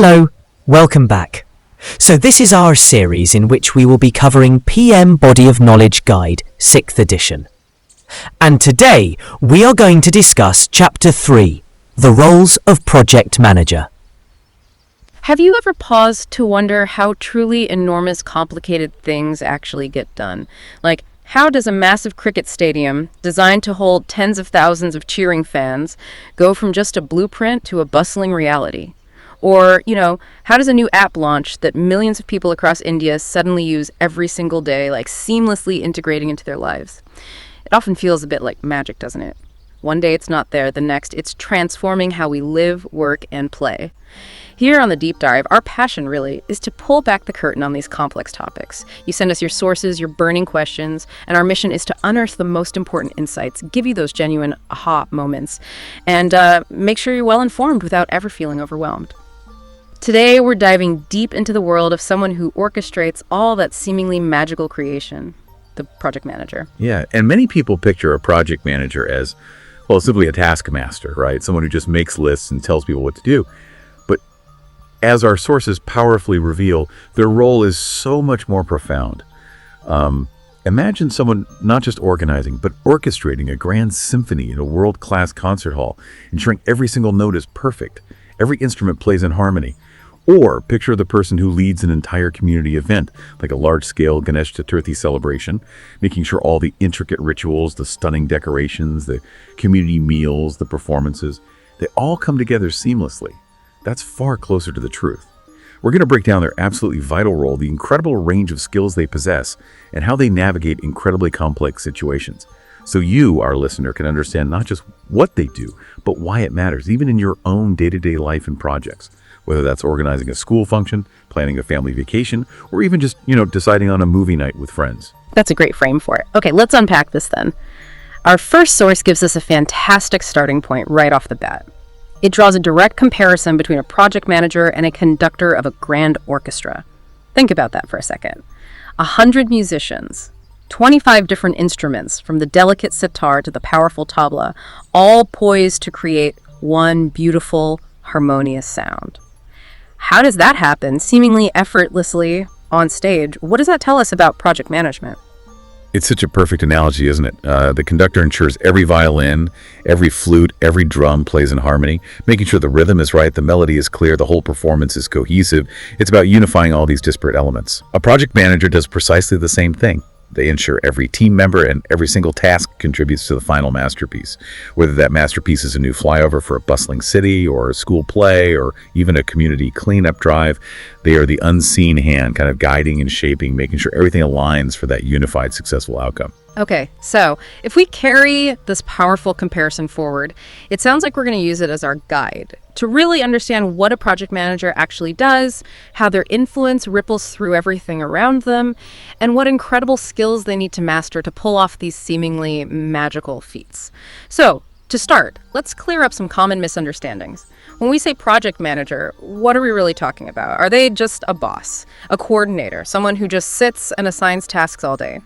Hello, welcome back. So this is our series in which we will be covering PM Body of Knowledge Guide, 6th edition. And today we are going to discuss Chapter 3, The Roles of Project Manager. Have you ever paused to wonder how truly enormous, complicated things actually get done? Like, how does a massive cricket stadium, designed to hold tens of thousands of cheering fans, go from just a blueprint to a bustling reality? Or, how does a new app launch that millions of people across India suddenly use every single day, like seamlessly integrating into their lives? It often feels a bit like magic, doesn't it? One day it's not there, the next it's transforming how we live, work, and play. Here on The Deep Dive, our passion really is to pull back the curtain on these complex topics. You send us your sources, your burning questions, and our mission is to unearth the most important insights, give you those genuine aha moments, and make sure you're well informed without ever feeling overwhelmed. Today, we're diving deep into the world of someone who orchestrates all that seemingly magical creation, the project manager. Yeah, and many people picture a project manager as, well, simply a taskmaster, right? Someone who just makes lists and tells people what to do. But as our sources powerfully reveal, their role is so much more profound. Imagine someone not just organizing, but orchestrating a grand symphony in a world-class concert hall, ensuring every single note is perfect, every instrument plays in harmony. Or picture the person who leads an entire community event, like a large-scale Ganesh Chaturthi celebration, making sure all the intricate rituals, the stunning decorations, the community meals, the performances, they all come together seamlessly. That's far closer to the truth. We're going to break down their absolutely vital role, the incredible range of skills they possess, and how they navigate incredibly complex situations. So you, our listener, can understand not just what they do, but why it matters, even in your own day-to-day life and projects. Whether that's organizing a school function, planning a family vacation, or even just, deciding on a movie night with friends. That's a great frame for it. Okay, let's unpack this then. Our first source gives us a fantastic starting point right off the bat. It draws a direct comparison between a project manager and a conductor of a grand orchestra. Think about that for a second. 100 musicians, 25 different instruments, from the delicate sitar to the powerful tabla, all poised to create one beautiful, harmonious sound. How does that happen, seemingly effortlessly on stage? What does that tell us about project management? It's such a perfect analogy, isn't it? The conductor ensures every violin, every flute, every drum plays in harmony, making sure the rhythm is right, the melody is clear, the whole performance is cohesive. It's about unifying all these disparate elements. A project manager does precisely the same thing. They ensure every team member and every single task contributes to the final masterpiece. Whether that masterpiece is a new flyover for a bustling city, or a school play, or even a community cleanup drive, they are the unseen hand, kind of guiding and shaping, making sure everything aligns for that unified, successful outcome. Okay, so if we carry this powerful comparison forward, it sounds like we're going to use it as our guide to really understand what a project manager actually does, how their influence ripples through everything around them, and what incredible skills they need to master to pull off these seemingly magical feats. So, to start, let's clear up some common misunderstandings. When we say project manager, what are we really talking about? Are they just a boss, a coordinator, someone who just sits and assigns tasks all day?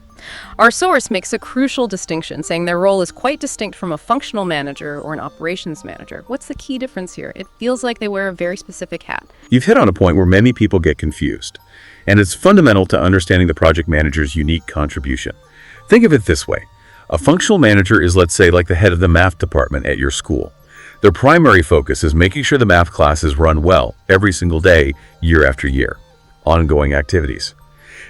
Our source makes a crucial distinction, saying their role is quite distinct from a functional manager or an operations manager. What's the key difference here? It feels like they wear a very specific hat. You've hit on a point where many people get confused, and it's fundamental to understanding the project manager's unique contribution. Think of it this way. A functional manager is, let's say, like the head of the math department at your school. Their primary focus is making sure the math classes run well every single day, year after year. Ongoing activities.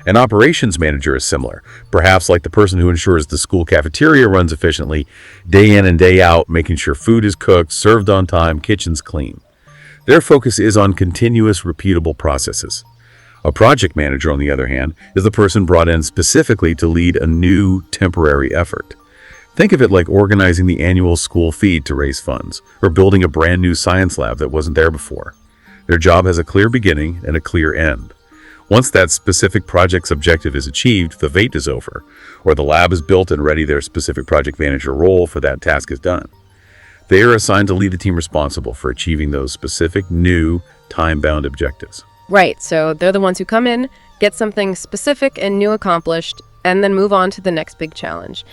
An operations manager is similar, perhaps like the person who ensures the school cafeteria runs efficiently, day in and day out, making sure food is cooked, served on time, kitchen's clean. Their focus is on continuous, repeatable processes. A project manager, on the other hand, is the person brought in specifically to lead a new, temporary effort. Think of it like organizing the annual school feed to raise funds, or building a brand new science lab that wasn't there before. Their job has a clear beginning and a clear end. Once that specific project's objective is achieved, the wait is over, or the lab is built and ready, their specific project manager role for that task is done. They are assigned to lead the team responsible for achieving those specific, new, time-bound objectives. Right, so they're the ones who come in, get something specific and new accomplished, and then move on to the next big challenge.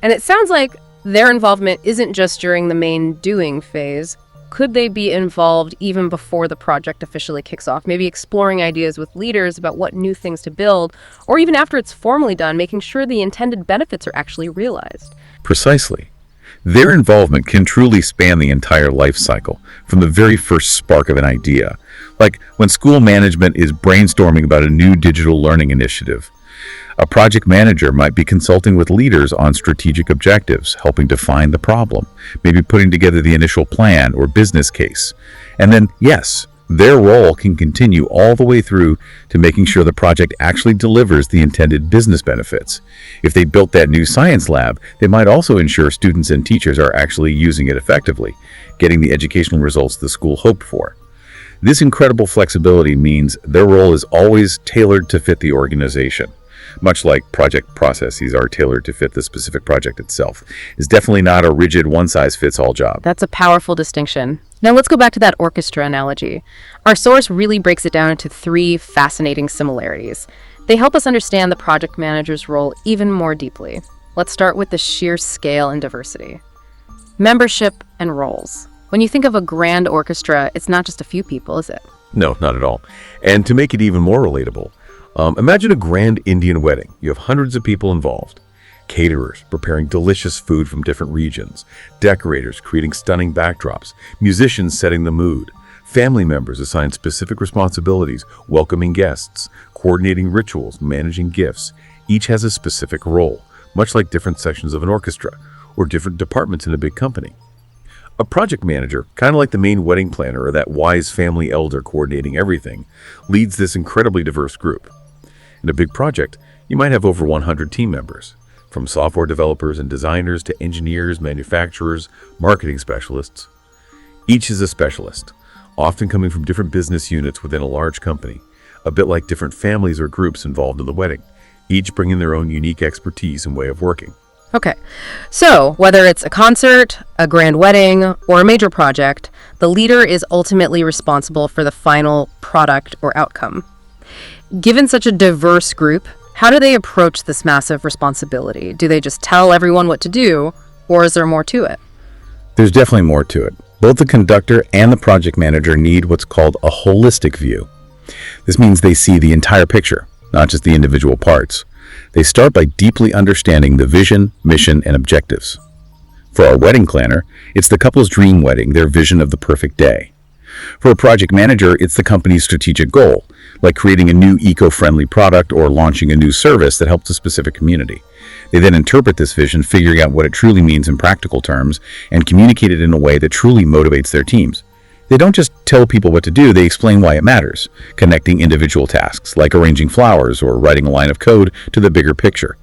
And it sounds like their involvement isn't just during the main doing phase, could they be involved even before the project officially kicks off? Maybe exploring ideas with leaders about what new things to build, or even after it's formally done, making sure the intended benefits are actually realized. Precisely. Their involvement can truly span the entire life cycle, from the very first spark of an idea, like when school management is brainstorming about a new digital learning initiative. A project manager might be consulting with leaders on strategic objectives, helping define the problem, maybe putting together the initial plan or business case. And then, yes, their role can continue all the way through to making sure the project actually delivers the intended business benefits. If they built that new science lab, they might also ensure students and teachers are actually using it effectively, getting the educational results the school hoped for. This incredible flexibility means their role is always tailored to fit the organization. Much like project processes are tailored to fit the specific project itself. It's definitely not a rigid one-size-fits-all job. That's a powerful distinction. Now let's go back to that orchestra analogy. Our source really breaks it down into 3 fascinating similarities. They help us understand the project manager's role even more deeply. Let's start with the sheer scale and diversity. Membership and roles. When you think of a grand orchestra, it's not just a few people, is it? No, not at all. And to make it even more relatable, imagine a grand Indian wedding. You have hundreds of people involved. Caterers preparing delicious food from different regions, decorators creating stunning backdrops, musicians setting the mood, family members assigned specific responsibilities, welcoming guests, coordinating rituals, managing gifts. Each has a specific role, much like different sections of an orchestra or different departments in a big company. A project manager, kind of like the main wedding planner or that wise family elder coordinating everything, leads this incredibly diverse group. In a big project, you might have over 100 team members, from software developers and designers to engineers, manufacturers, marketing specialists. Each is a specialist, often coming from different business units within a large company, a bit like different families or groups involved in the wedding, each bringing their own unique expertise and way of working. Okay, so whether it's a concert, a grand wedding, or a major project, the leader is ultimately responsible for the final product or outcome. Given such a diverse group, how do they approach this massive responsibility? Do they just tell everyone what to do, or is there more to it? There's definitely more to it. Both the conductor and the project manager need what's called a holistic view. This means they see the entire picture, not just the individual parts. They start by deeply understanding the vision, mission, and objectives. For our wedding planner, it's the couple's dream wedding, their vision of the perfect day. For a project manager, it's the company's strategic goal, like creating a new eco-friendly product or launching a new service that helps a specific community. They then interpret this vision, figuring out what it truly means in practical terms, and communicate it in a way that truly motivates their teams. They don't just tell people what to do, they explain why it matters, connecting individual tasks, like arranging flowers or writing a line of code, to the bigger picture.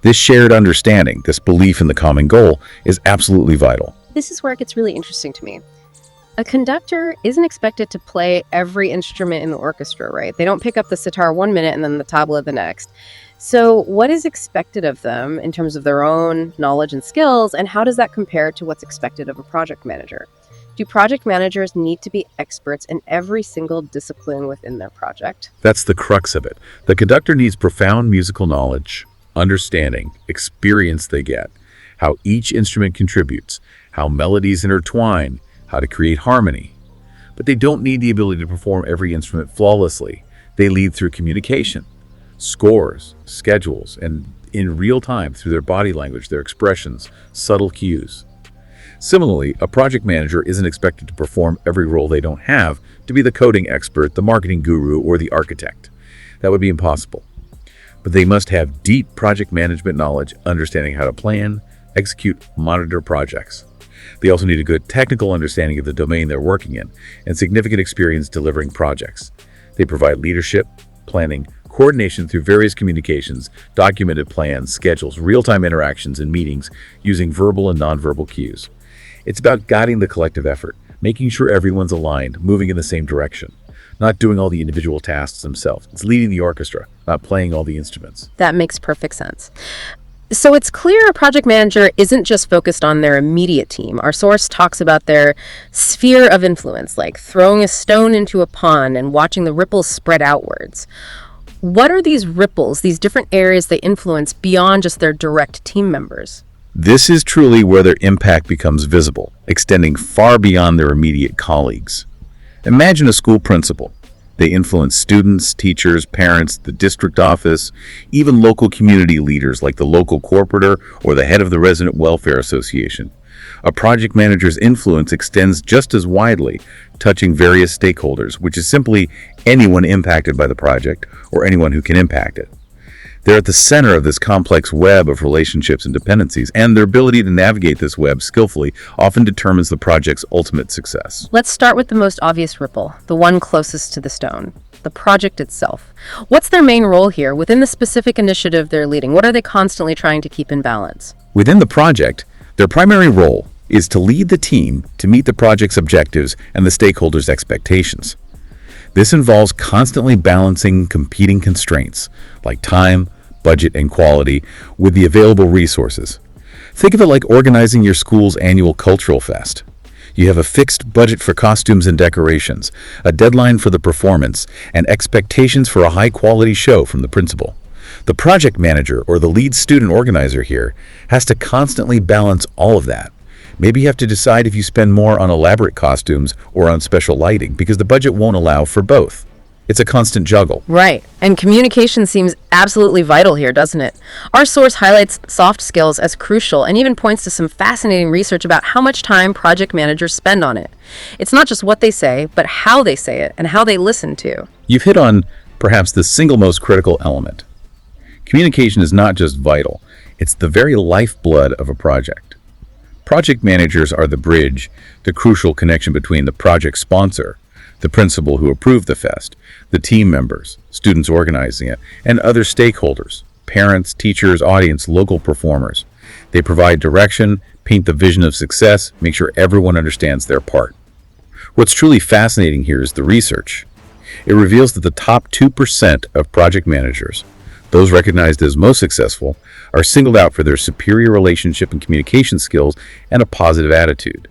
This shared understanding, this belief in the common goal, is absolutely vital. This is where it gets really interesting to me. A conductor isn't expected to play every instrument in the orchestra, right? They don't pick up the sitar 1 minute and then the tabla the next. So what is expected of them in terms of their own knowledge and skills, and how does that compare to what's expected of a project manager? Do project managers need to be experts in every single discipline within their project? That's the crux of it. The conductor needs profound musical knowledge, understanding, experience they get, how each instrument contributes, how melodies intertwine, how to create harmony. But they don't need the ability to perform every instrument flawlessly. They lead through communication, scores, schedules, and in real time through their body language, their expressions, subtle cues. Similarly, a project manager isn't expected to perform every role they don't have, to be the coding expert, the marketing guru, or the architect. That would be impossible. But they must have deep project management knowledge, understanding how to plan, execute, monitor projects. They also need a good technical understanding of the domain they're working in and significant experience delivering projects. They provide leadership, planning, coordination through various communications, documented plans, schedules, real-time interactions, and meetings using verbal and nonverbal cues. It's about guiding the collective effort, making sure everyone's aligned, moving in the same direction, not doing all the individual tasks themselves. It's leading the orchestra, not playing all the instruments. That makes perfect sense. So it's clear a project manager isn't just focused on their immediate team. Our source talks about their sphere of influence, like throwing a stone into a pond and watching the ripples spread outwards. What are these ripples, these different areas they influence beyond just their direct team members? This is truly where their impact becomes visible, extending far beyond their immediate colleagues. Imagine a school principal. They influence students, teachers, parents, the district office, even local community leaders like the local corporator or the head of the resident welfare association. A project manager's influence extends just as widely, touching various stakeholders, which is simply anyone impacted by the project or anyone who can impact it. They're at the center of this complex web of relationships and dependencies, and their ability to navigate this web skillfully often determines the project's ultimate success. Let's start with the most obvious ripple, the one closest to the stone, the project itself. What's their main role here within the specific initiative they're leading? What are they constantly trying to keep in balance? Within the project, their primary role is to lead the team to meet the project's objectives and the stakeholders' expectations. This involves constantly balancing competing constraints like time, budget, and quality with the available resources. Think of it like organizing your school's annual cultural fest. You have a fixed budget for costumes and decorations, a deadline for the performance, and expectations for a high-quality show from the principal. The project manager or the lead student organizer here has to constantly balance all of that. Maybe you have to decide if you spend more on elaborate costumes or on special lighting because the budget won't allow for both. It's a constant juggle. Right. And communication seems absolutely vital here, doesn't it? Our source highlights soft skills as crucial and even points to some fascinating research about how much time project managers spend on it. It's not just what they say, but how they say it and how they listen to. You've hit on perhaps the single most critical element. Communication is not just vital, it's the very lifeblood of a project. Project managers are the bridge, the crucial connection between the project sponsor, the principal who approved the fest, the team members, students organizing it, and other stakeholders, parents, teachers, audience, local performers. They provide direction, paint the vision of success, make sure everyone understands their part. What's truly fascinating here is the research. It reveals that the top 2% of project managers, those recognized as most successful, are singled out for their superior relationship and communication skills and a positive attitude.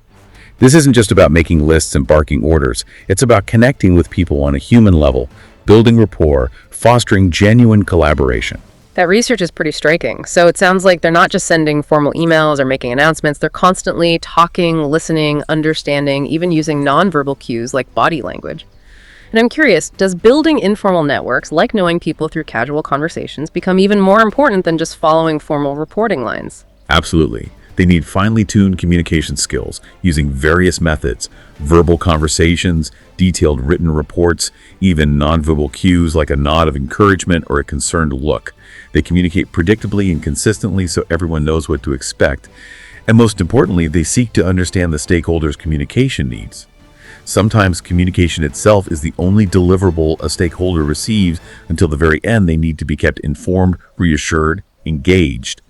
This isn't just about making lists and barking orders. It's about connecting with people on a human level, building rapport, fostering genuine collaboration. That research is pretty striking. So it sounds like they're not just sending formal emails or making announcements. They're constantly talking, listening, understanding, even using nonverbal cues like body language. And I'm curious, does building informal networks, like knowing people through casual conversations, become even more important than just following formal reporting lines? Absolutely. They need finely tuned communication skills using various methods, verbal conversations, detailed written reports, even nonverbal cues like a nod of encouragement or a concerned look. They communicate predictably and consistently so everyone knows what to expect. And most importantly, they seek to understand the stakeholders' communication needs. Sometimes communication itself is the only deliverable a stakeholder receives until the very end. They need to be kept informed, reassured, engaged.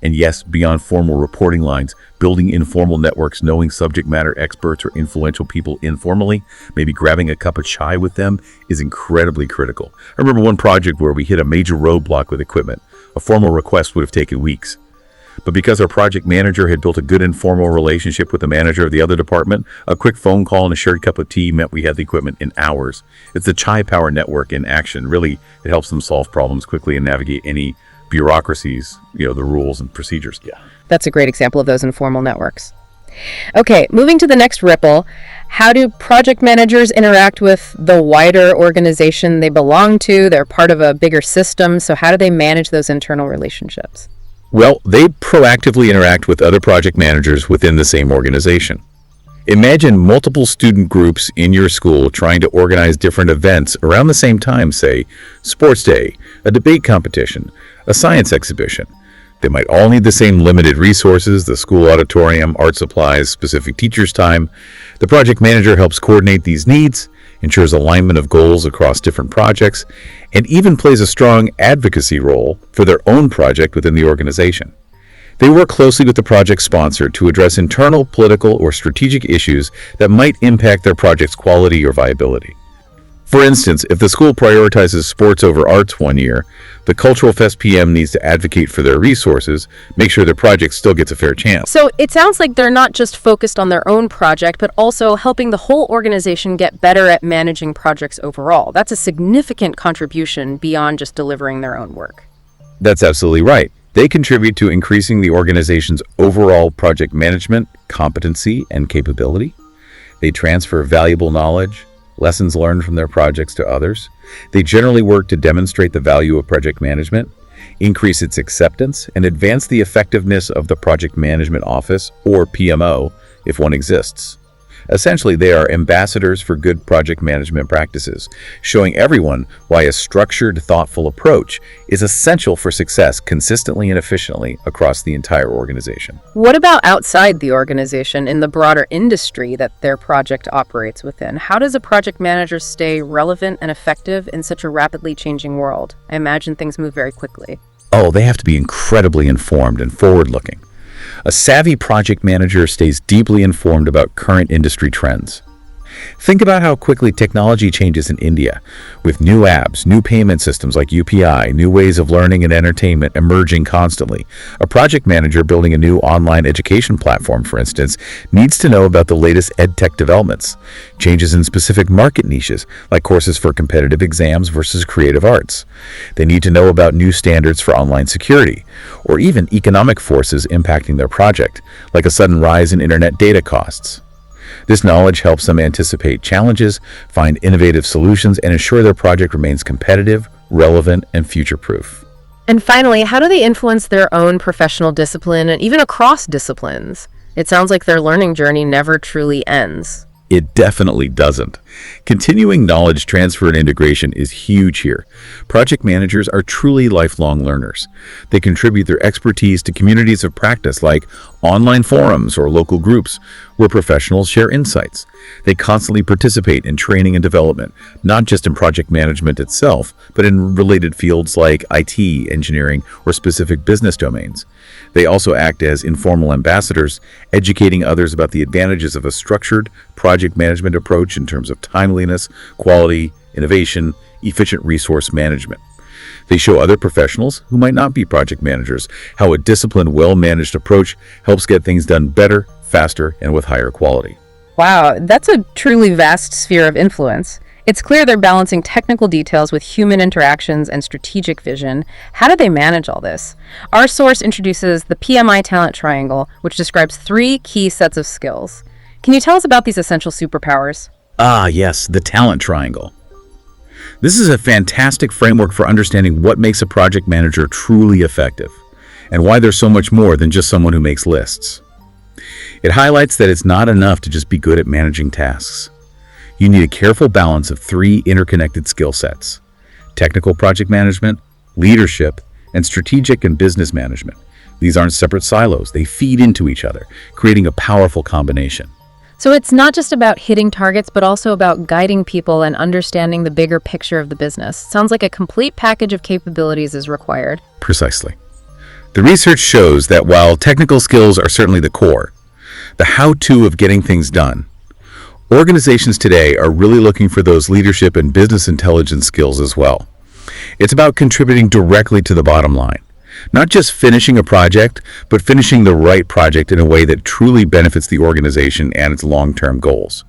And yes, beyond formal reporting lines, building informal networks, knowing subject matter experts or influential people informally, maybe grabbing a cup of chai with them, is incredibly critical. I remember one project where we hit a major roadblock with equipment. A formal request would have taken weeks. But because our project manager had built a good informal relationship with the manager of the other department, a quick phone call and a shared cup of tea meant we had the equipment in hours. It's the Chai Power Network in action. Really, it helps them solve problems quickly and navigate any bureaucracies, the rules and procedures. Yeah. That's a great example of those informal networks. Okay, moving to the next ripple, how do project managers interact with the wider organization they belong to? They're part of a bigger system, so how do they manage those internal relationships? Well, they proactively interact with other project managers within the same organization. Imagine multiple student groups in your school trying to organize different events around the same time, say, sports day, a debate competition, a science exhibition. They might all need the same limited resources, the school auditorium, art supplies, specific teachers' time. The project manager helps coordinate these needs, ensures alignment of goals across different projects, and even plays a strong advocacy role for their own project within the organization. They work closely with the project sponsor to address internal, political, or strategic issues that might impact their project's quality or viability. For instance, if the school prioritizes sports over arts one year, the Cultural Fest PM needs to advocate for their resources, make sure their project still gets a fair chance. So it sounds like they're not just focused on their own project, but also helping the whole organization get better at managing projects overall. That's a significant contribution beyond just delivering their own work. That's absolutely right. They contribute to increasing the organization's overall project management, competency, and capability. They transfer valuable knowledge, lessons learned from their projects to others. They generally work to demonstrate the value of project management, increase its acceptance, and advance the effectiveness of the Project Management Office, or PMO, if one exists. Essentially, they are ambassadors for good project management practices, showing everyone why a structured, thoughtful approach is essential for success consistently and efficiently across the entire organization. What about outside the organization in the broader industry that their project operates within? How does a project manager stay relevant and effective in such a rapidly changing world? I imagine things move very quickly. Oh, they have to be incredibly informed and forward-looking. A savvy project manager stays deeply informed about current industry trends. Think about how quickly technology changes in India, with new apps, new payment systems like UPI, new ways of learning and entertainment emerging constantly. A project manager building a new online education platform, for instance, needs to know about the latest edtech developments, changes in specific market niches, like courses for competitive exams versus creative arts. They need to know about new standards for online security, or even economic forces impacting their project, like a sudden rise in internet data costs. This knowledge helps them anticipate challenges, find innovative solutions, and ensure their project remains competitive, relevant, and future-proof. And finally, how do they influence their own professional discipline and even across disciplines? It sounds like their learning journey never truly ends. It definitely doesn't. Continuing knowledge transfer and integration is huge here. Project managers are truly lifelong learners. They contribute their expertise to communities of practice like online forums or local groups where professionals share insights. They constantly participate in training and development, not just in project management itself, but in related fields like IT, engineering, or specific business domains. They also act as informal ambassadors, educating others about the advantages of a structured project management approach in terms of timeliness, quality, innovation, efficient resource management. They show other professionals who might not be project managers how a disciplined, well-managed approach helps get things done better, faster, and with higher quality. Wow, that's a truly vast sphere of influence. It's clear they're balancing technical details with human interactions and strategic vision. How do they manage all this? Our source introduces the PMI talent triangle, which describes 3 key sets of skills. Can you tell us about these essential superpowers? Ah, yes, the talent triangle. This is a fantastic framework for understanding what makes a project manager truly effective, and why they're so much more than just someone who makes lists. It highlights that it's not enough to just be good at managing tasks. You need a careful balance of 3 interconnected skill sets: technical project management, leadership, and strategic and business management. These aren't separate silos, they feed into each other, creating a powerful combination. So it's not just about hitting targets, but also about guiding people and understanding the bigger picture of the business. Sounds like a complete package of capabilities is required. Precisely. The research shows that while technical skills are certainly the core, the how-to of getting things done, organizations today are really looking for those leadership and business intelligence skills as well. It's about contributing directly to the bottom line. Not just finishing a project, but finishing the right project in a way that truly benefits the organization and its long-term goals.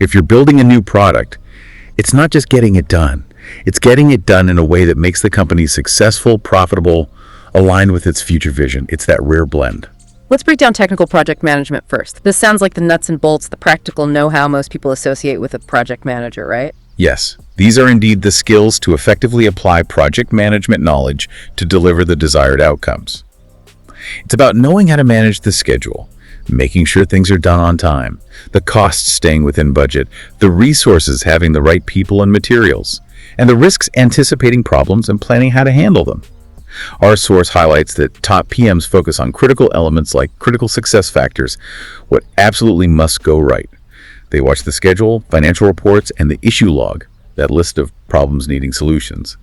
If you're building a new product, it's not just getting it done. It's getting it done in a way that makes the company successful, profitable, aligned with its future vision. It's that rare blend. Let's break down technical project management first. This sounds like the nuts and bolts, the practical know-how most people associate with a project manager, right? Yes, these are indeed the skills to effectively apply project management knowledge to deliver the desired outcomes. It's about knowing how to manage the schedule, making sure things are done on time, the costs staying within budget, the resources having the right people and materials, and the risks anticipating problems and planning how to handle them. Our source highlights that top PMs focus on critical elements like critical success factors, what absolutely must go right. They watch the schedule, financial reports, and the issue log, that list of problems needing solutions.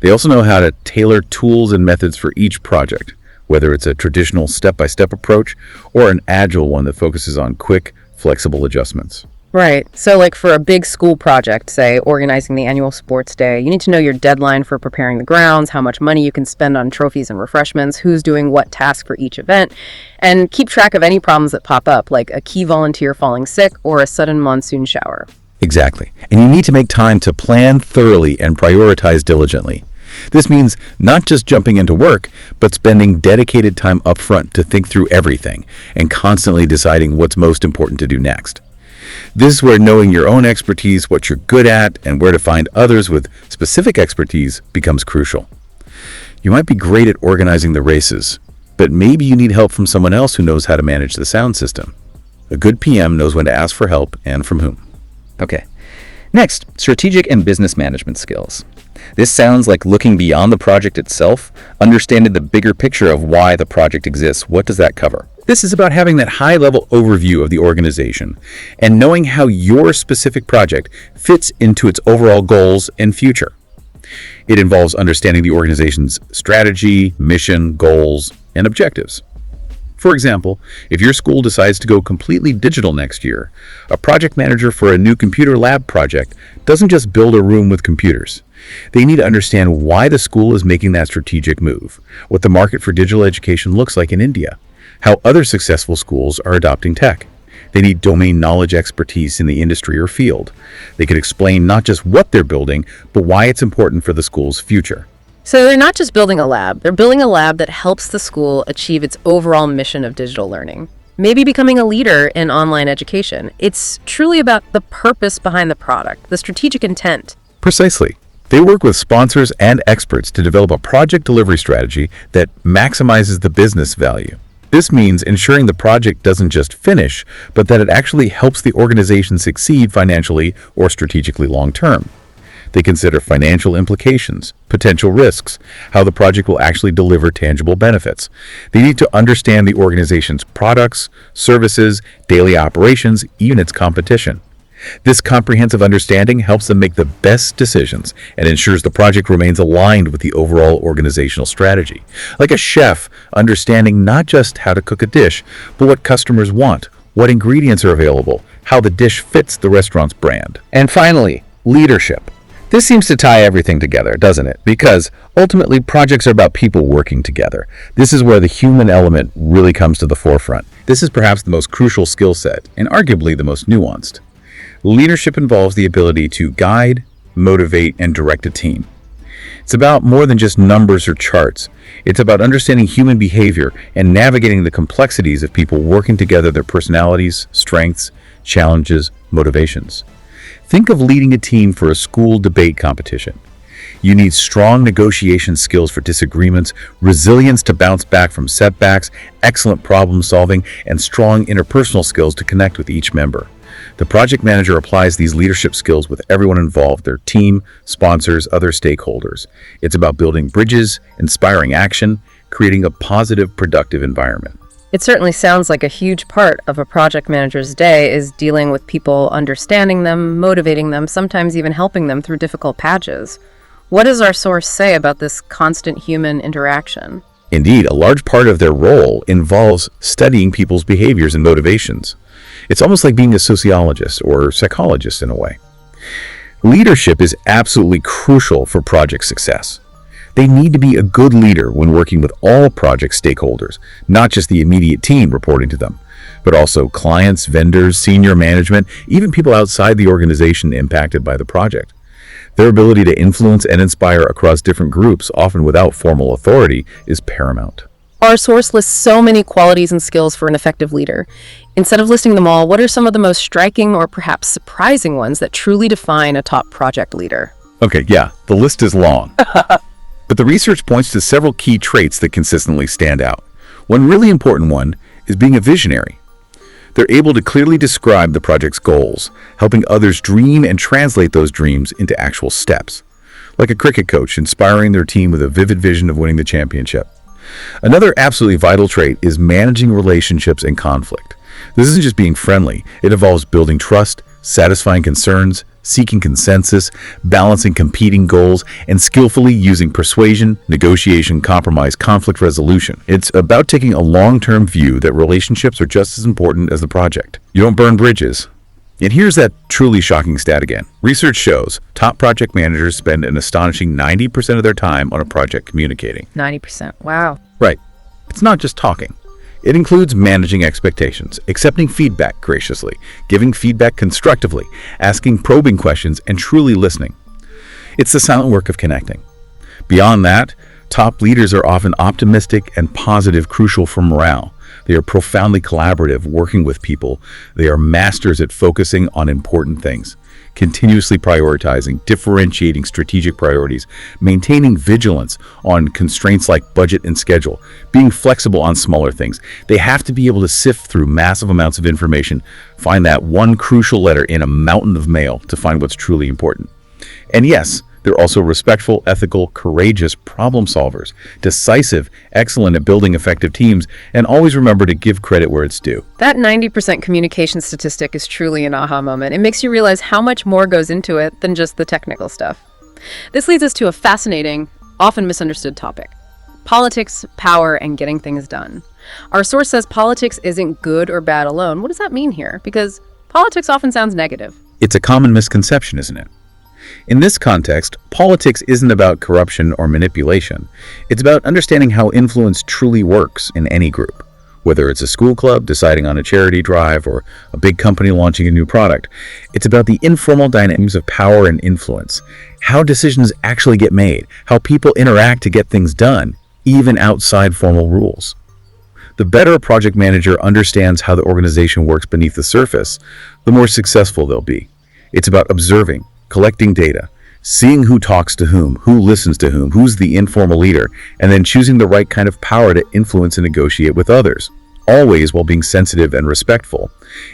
They also know how to tailor tools and methods for each project, whether it's a traditional step-by-step approach or an agile one that focuses on quick, flexible adjustments. Right. So like for a big school project, say organizing the annual sports day, you need to know your deadline for preparing the grounds, how much money you can spend on trophies and refreshments, who's doing what task for each event, and keep track of any problems that pop up, like a key volunteer falling sick or a sudden monsoon shower. Exactly. And you need to make time to plan thoroughly and prioritize diligently. This means not just jumping into work, but spending dedicated time upfront to think through everything and constantly deciding what's most important to do next. This is where knowing your own expertise, what you're good at, and where to find others with specific expertise becomes crucial. You might be great at organizing the races, but maybe you need help from someone else who knows how to manage the sound system. A good PM knows when to ask for help and from whom. Okay. Next, strategic and business management skills. This sounds like looking beyond the project itself, understanding the bigger picture of why the project exists. What does that cover? This is about having that high-level overview of the organization and knowing how your specific project fits into its overall goals and future. It involves understanding the organization's strategy, mission, goals, and objectives. For example, if your school decides to go completely digital next year, a project manager for a new computer lab project doesn't just build a room with computers. They need to understand why the school is making that strategic move, what the market for digital education looks like in India, how other successful schools are adopting tech. They need domain knowledge expertise in the industry or field. They could explain not just what they're building, but why it's important for the school's future. So they're not just building a lab, they're building a lab that helps the school achieve its overall mission of digital learning. Maybe becoming a leader in online education. It's truly about the purpose behind the product, the strategic intent. Precisely. They work with sponsors and experts to develop a project delivery strategy that maximizes the business value. This means ensuring the project doesn't just finish, but that it actually helps the organization succeed financially or strategically long-term. They consider financial implications, potential risks, how the project will actually deliver tangible benefits. They need to understand the organization's products, services, daily operations, even its competition. This comprehensive understanding helps them make the best decisions and ensures the project remains aligned with the overall organizational strategy. Like a chef understanding not just how to cook a dish, but what customers want, what ingredients are available, how the dish fits the restaurant's brand. And finally, leadership. This seems to tie everything together, doesn't it? Because ultimately, projects are about people working together. This is where the human element really comes to the forefront. This is perhaps the most crucial skill set and arguably the most nuanced. Leadership involves the ability to guide, motivate, and direct a team. It's about more than just numbers or charts. It's about understanding human behavior and navigating the complexities of people working together, their personalities, strengths, challenges, motivations. Think of leading a team for a school debate competition. You need strong negotiation skills for disagreements, resilience to bounce back from setbacks, excellent problem solving, and strong interpersonal skills to connect with each member. The project manager applies these leadership skills with everyone involved, their team, sponsors, other stakeholders. It's about building bridges, inspiring action, creating a positive, productive environment. It certainly sounds like a huge part of a project manager's day is dealing with people, understanding them, motivating them, sometimes even helping them through difficult patches. What does our source say about this constant human interaction? Indeed, a large part of their role involves studying people's behaviors and motivations. It's almost like being a sociologist or psychologist in a way. Leadership is absolutely crucial for project success. They need to be a good leader when working with all project stakeholders, not just the immediate team reporting to them, but also clients, vendors, senior management, even people outside the organization impacted by the project. Their ability to influence and inspire across different groups, often without formal authority, is paramount. Our source lists so many qualities and skills for an effective leader. Instead of listing them all, what are some of the most striking or perhaps surprising ones that truly define a top project leader? Okay, yeah, the list is long. But the research points to several key traits that consistently stand out. One really important one is being a visionary. They're able to clearly describe the project's goals, helping others dream and translate those dreams into actual steps. Like a cricket coach inspiring their team with a vivid vision of winning the championship. Another absolutely vital trait is managing relationships and conflict. This isn't just being friendly. It involves building trust, satisfying concerns, seeking consensus, balancing competing goals, and skillfully using persuasion, negotiation, compromise, conflict resolution. It's about taking a long-term view that relationships are just as important as the project. You don't burn bridges. And here's that truly shocking stat again. Research shows top project managers spend an astonishing 90% of their time on a project communicating. 90%. Wow. Right. It's not just talking. It includes managing expectations, accepting feedback graciously, giving feedback constructively, asking probing questions, and truly listening. It's the silent work of connecting. Beyond that, top leaders are often optimistic and positive, crucial for morale. They are profoundly collaborative, working with people. They are masters at focusing on important things, continuously prioritizing, differentiating strategic priorities, maintaining vigilance on constraints like budget and schedule, being flexible on smaller things. They have to be able to sift through massive amounts of information, find that one crucial letter in a mountain of mail to find what's truly important. And yes, they're also respectful, ethical, courageous problem solvers, decisive, excellent at building effective teams, and always remember to give credit where it's due. That 90% communication statistic is truly an aha moment. It makes you realize how much more goes into it than just the technical stuff. This leads us to a fascinating, often misunderstood topic: politics, power, and getting things done. Our source says politics isn't good or bad alone. What does that mean here? Because politics often sounds negative. It's a common misconception, isn't it? In this context, politics isn't about corruption or manipulation. It's about understanding how influence truly works in any group. Whether it's a school club deciding on a charity drive or a big company launching a new product, it's about the informal dynamics of power and influence, how decisions actually get made, how people interact to get things done, even outside formal rules. The better a project manager understands how the organization works beneath the surface, the more successful they'll be. It's about observing, collecting data, seeing who talks to whom, who listens to whom, who's the informal leader, and then choosing the right kind of power to influence and negotiate with others, always while being sensitive and respectful.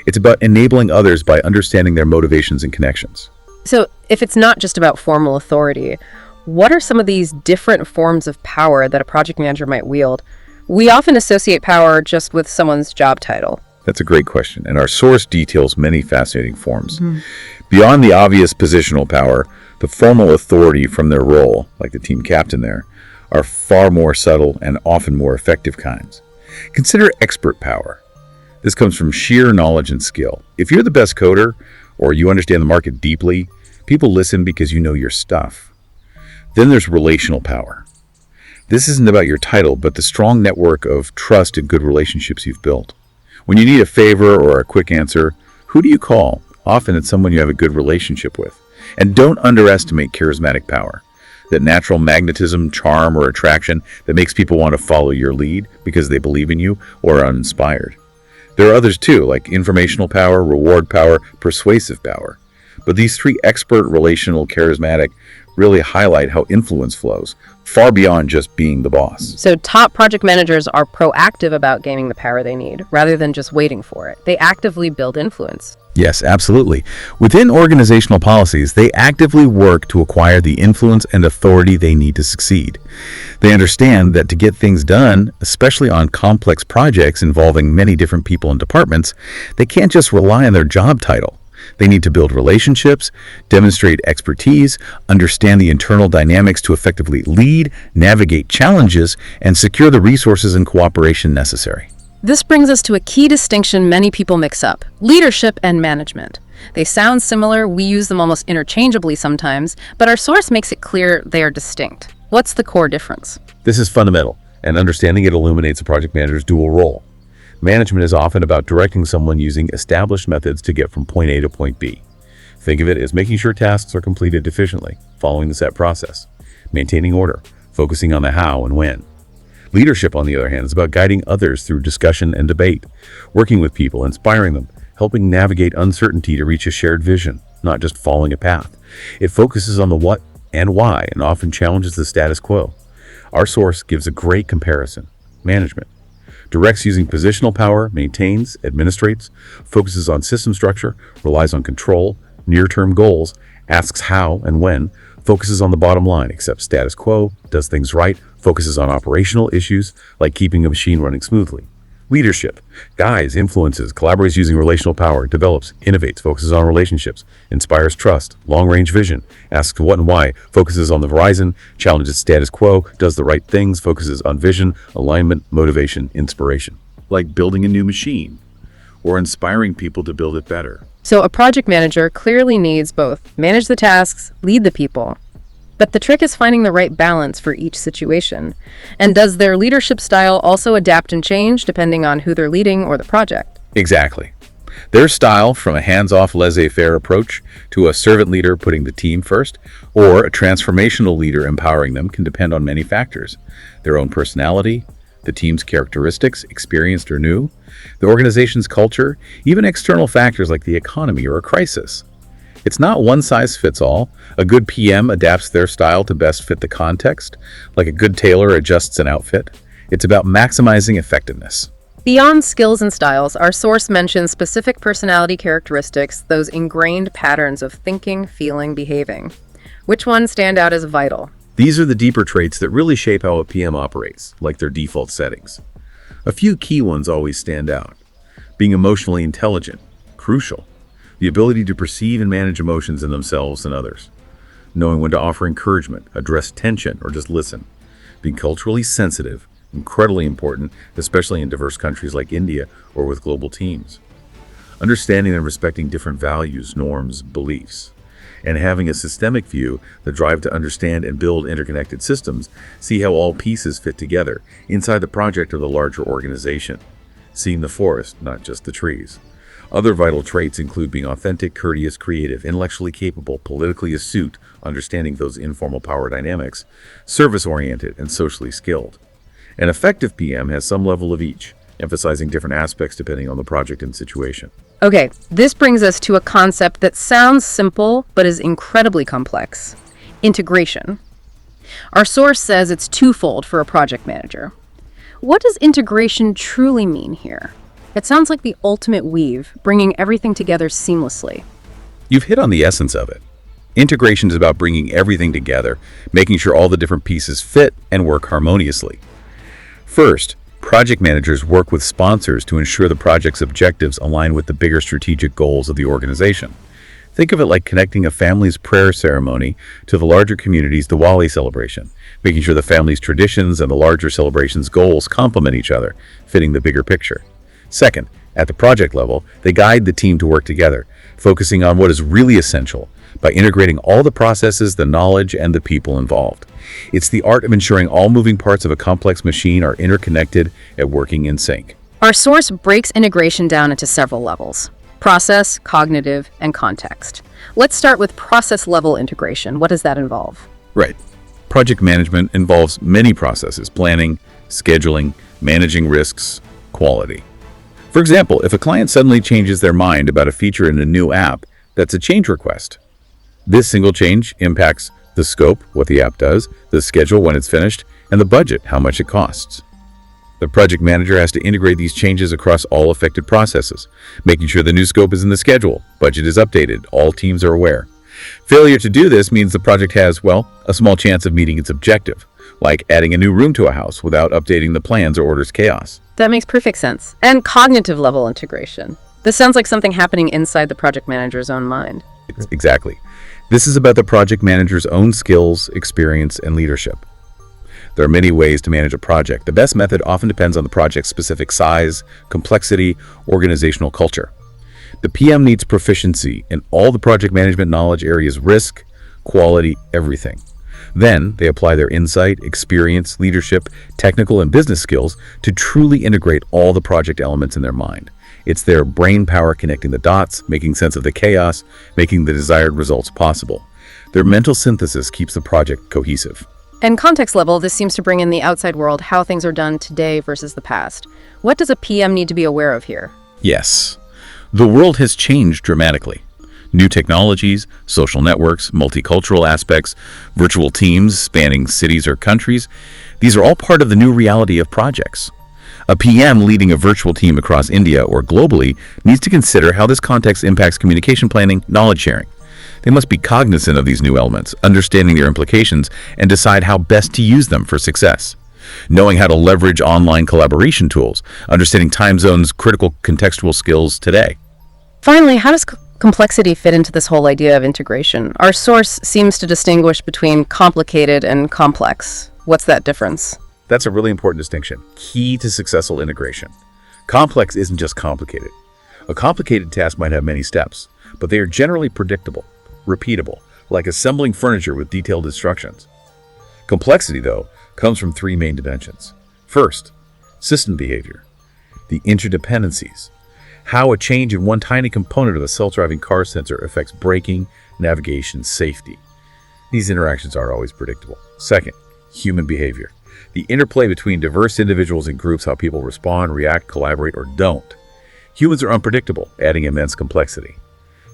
It's about enabling others by understanding their motivations and connections. So if it's not just about formal authority, what are some of these different forms of power that a project manager might wield? We often associate power just with someone's job title. That's a great question, and our source details many fascinating forms. Beyond the obvious positional power, the formal authority from their role, like the team captain there, are far more subtle and often more effective kinds. Consider expert power. This comes from sheer knowledge and skill. If you're the best coder, or you understand the market deeply, people listen because you know your stuff. Then there's relational power. This isn't about your title, but the strong network of trust and good relationships you've built. When you need a favor or a quick answer, who do you call? Often it's someone you have a good relationship with. And don't underestimate charismatic power, that natural magnetism, charm, or attraction that makes people want to follow your lead because they believe in you or are uninspired. There are others too, like informational power, reward power, persuasive power. But these three: expert, relational, charismatic, really highlight how influence flows, far beyond just being the boss. So top project managers are proactive about gaining the power they need, rather than just waiting for it. They actively build influence. Yes, absolutely. Within organizational policies, they actively work to acquire the influence and authority they need to succeed. They understand that to get things done, especially on complex projects involving many different people and departments, they can't just rely on their job title. They need to build relationships, demonstrate expertise, understand the internal dynamics to effectively lead, navigate challenges, and secure the resources and cooperation necessary. This brings us to a key distinction many people mix up: leadership and management. They sound similar, we use them almost interchangeably sometimes, but our source makes it clear they are distinct. What's the core difference? This is fundamental, and understanding it illuminates a project manager's dual role. Management is often about directing someone using established methods to get from point A to point B. Think of it as making sure tasks are completed efficiently, following the set process, maintaining order, focusing on the how and when. Leadership, on the other hand, is about guiding others through discussion and debate, working with people, inspiring them, helping navigate uncertainty to reach a shared vision, not just following a path. It focuses on the what and why and often challenges the status quo. Our source gives a great comparison. Management directs using positional power, maintains, administrates, focuses on system structure, relies on control, near-term goals, asks how and when, focuses on the bottom line, accepts status quo, does things right, focuses on operational issues like keeping a machine running smoothly. Leadership guides, influences, collaborates using relational power, develops, innovates, focuses on relationships, inspires trust, long-range vision, asks what and why, focuses on the horizon, challenges status quo, does the right things, focuses on vision, alignment, motivation, inspiration. Like building a new machine or inspiring people to build it better. So a project manager clearly needs both manage the tasks, lead the people. But the trick is finding the right balance for each situation. And does their leadership style also adapt and change depending on who they're leading or the project? Exactly. Their style, from a hands-off laissez-faire approach to a servant leader putting the team first, or a transformational leader empowering them, can depend on many factors. Their own personality, the team's characteristics, experienced or new, the organization's culture, even external factors like the economy or a crisis. It's not one size fits all. A good PM adapts their style to best fit the context, like a good tailor adjusts an outfit. It's about maximizing effectiveness. Beyond skills and styles, our source mentions specific personality characteristics, those ingrained patterns of thinking, feeling, behaving. Which ones stand out as vital? These are the deeper traits that really shape how a PM operates, like their default settings. A few key ones always stand out. Being emotionally intelligent, crucial. The ability to perceive and manage emotions in themselves and others. Knowing when to offer encouragement, address tension, or just listen. Being culturally sensitive, incredibly important, especially in diverse countries like India or with global teams. Understanding and respecting different values, norms, beliefs. And having a systemic view, the drive to understand and build interconnected systems, see how all pieces fit together inside the project or the larger organization. Seeing the forest, not just the trees. Other vital traits include being authentic, courteous, creative, intellectually capable, politically astute, understanding those informal power dynamics, service-oriented, and socially skilled. An effective PM has some level of each, emphasizing different aspects depending on the project and situation. Okay, this brings us to a concept that sounds simple but is incredibly complex. Integration. Our source says it's twofold for a project manager. What does integration truly mean here? It sounds like the ultimate weave, bringing everything together seamlessly. You've hit on the essence of it. Integration is about bringing everything together, making sure all the different pieces fit and work harmoniously. First, project managers work with sponsors to ensure the project's objectives align with the bigger strategic goals of the organization. Think of it like connecting a family's prayer ceremony to the larger community's Diwali celebration, making sure the family's traditions and the larger celebration's goals complement each other, fitting the bigger picture. Second, at the project level, they guide the team to work together, focusing on what is really essential by integrating all the processes, the knowledge, and the people involved. It's the art of ensuring all moving parts of a complex machine are interconnected and working in sync. Our source breaks integration down into several levels: process, cognitive, and context. Let's start with process-level integration. What does that involve? Right. Project management involves many processes: planning, scheduling, managing risks, quality. For example, if a client suddenly changes their mind about a feature in a new app, that's a change request. This single change impacts the scope, what the app does, the schedule when it's finished, and the budget, how much it costs. The project manager has to integrate these changes across all affected processes, making sure the new scope is in the schedule, budget is updated, all teams are aware. Failure to do this means the project has, well, a small chance of meeting its objective, like adding a new room to a house without updating the plans or orders chaos. That makes perfect sense. And cognitive level integration. This sounds like something happening inside the project manager's own mind. Exactly. This is about the project manager's own skills, experience, and leadership. There are many ways to manage a project. The best method often depends on the project's specific size, complexity, organizational culture. The PM needs proficiency in all the project management knowledge areas: risk, quality, everything. Then they apply their insight, experience, leadership, technical, and business skills to truly integrate all the project elements in their mind. It's their brain power connecting the dots, making sense of the chaos, making the desired results possible. Their mental synthesis keeps the project cohesive. And context level, this seems to bring in the outside world, how things are done today versus the past. What does a PM need to be aware of here? Yes, the world has changed dramatically. New technologies, social networks, multicultural aspects, virtual teams spanning cities or countries, these are all part of the new reality of projects. A PM leading a virtual team across India or globally needs to consider how this context impacts communication planning, knowledge sharing. They must be cognizant of these new elements, understanding their implications, and decide how best to use them for success. Knowing how to leverage online collaboration tools, understanding time zones, critical contextual skills today. Finally, how does complexity fit into this whole idea of integration? Our source seems to distinguish between complicated and complex. What's that difference? That's a really important distinction. Key to successful integration. Complex isn't just complicated. A complicated task might have many steps, but they are generally predictable, repeatable, like assembling furniture with detailed instructions. Complexity, though, comes from three main dimensions. First, system behavior, the interdependencies, how a change in one tiny component of a self-driving car sensor affects braking, navigation, safety. These interactions aren't always predictable. Second, human behavior. The interplay between diverse individuals and groups, how people respond, react, collaborate, or don't. Humans are unpredictable, adding immense complexity.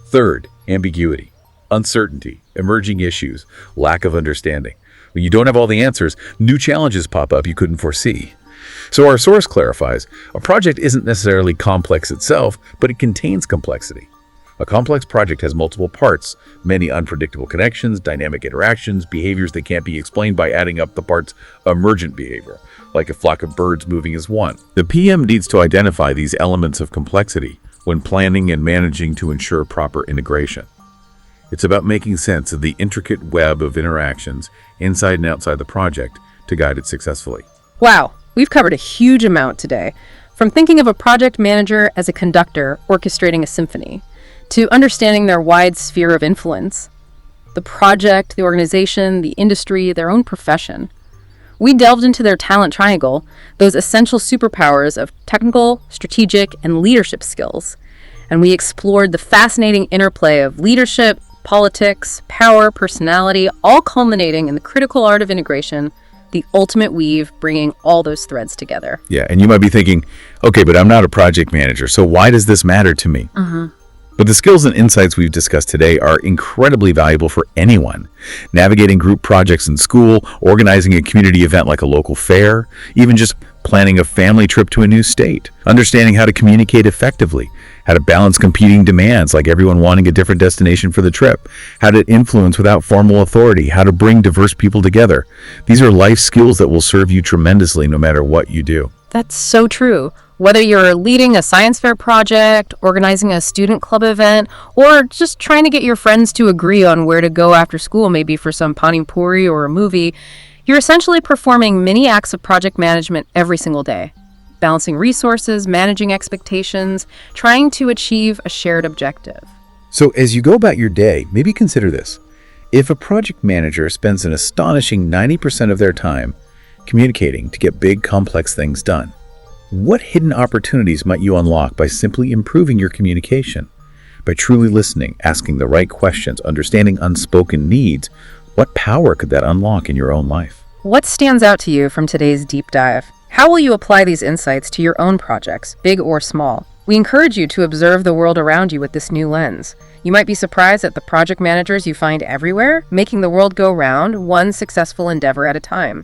Third, ambiguity, uncertainty, emerging issues, lack of understanding. When you don't have all the answers, new challenges pop up you couldn't foresee. So our source clarifies, a project isn't necessarily complex itself, but it contains complexity. A complex project has multiple parts, many unpredictable connections, dynamic interactions, behaviors that can't be explained by adding up the parts' emergent behavior, like a flock of birds moving as one. The PM needs to identify these elements of complexity when planning and managing to ensure proper integration. It's about making sense of the intricate web of interactions inside and outside the project to guide it successfully. Wow, we've covered a huge amount today. From thinking of a project manager as a conductor orchestrating a symphony, to understanding their wide sphere of influence, the project, the organization, the industry, their own profession. We delved into their talent triangle, those essential superpowers of technical, strategic, and leadership skills. And we explored the fascinating interplay of leadership, politics, power, personality, all culminating in the critical art of integration, the ultimate weave, bringing all those threads together. Yeah, and you might be thinking, okay, but I'm not a project manager, so why does this matter to me? But the skills and insights we've discussed today are incredibly valuable for anyone. Navigating group projects in school, organizing a community event like a local fair, even just planning a family trip to a new state, understanding how to communicate effectively, how to balance competing demands like everyone wanting a different destination for the trip, how to influence without formal authority, how to bring diverse people together. These are life skills that will serve you tremendously no matter what you do. That's so true. Whether you're leading a science fair project, organizing a student club event, or just trying to get your friends to agree on where to go after school, maybe for some pani puri or a movie, you're essentially performing mini acts of project management every single day. Balancing resources, managing expectations, trying to achieve a shared objective. So as you go about your day, maybe consider this. If a project manager spends an astonishing 90% of their time communicating to get big, complex things done, what hidden opportunities might you unlock by simply improving your communication? By truly listening, asking the right questions, understanding unspoken needs, what power could that unlock in your own life? What stands out to you from today's deep dive? How will you apply these insights to your own projects, big or small? We encourage you to observe the world around you with this new lens. You might be surprised at the project managers you find everywhere, making the world go round, one successful endeavor at a time.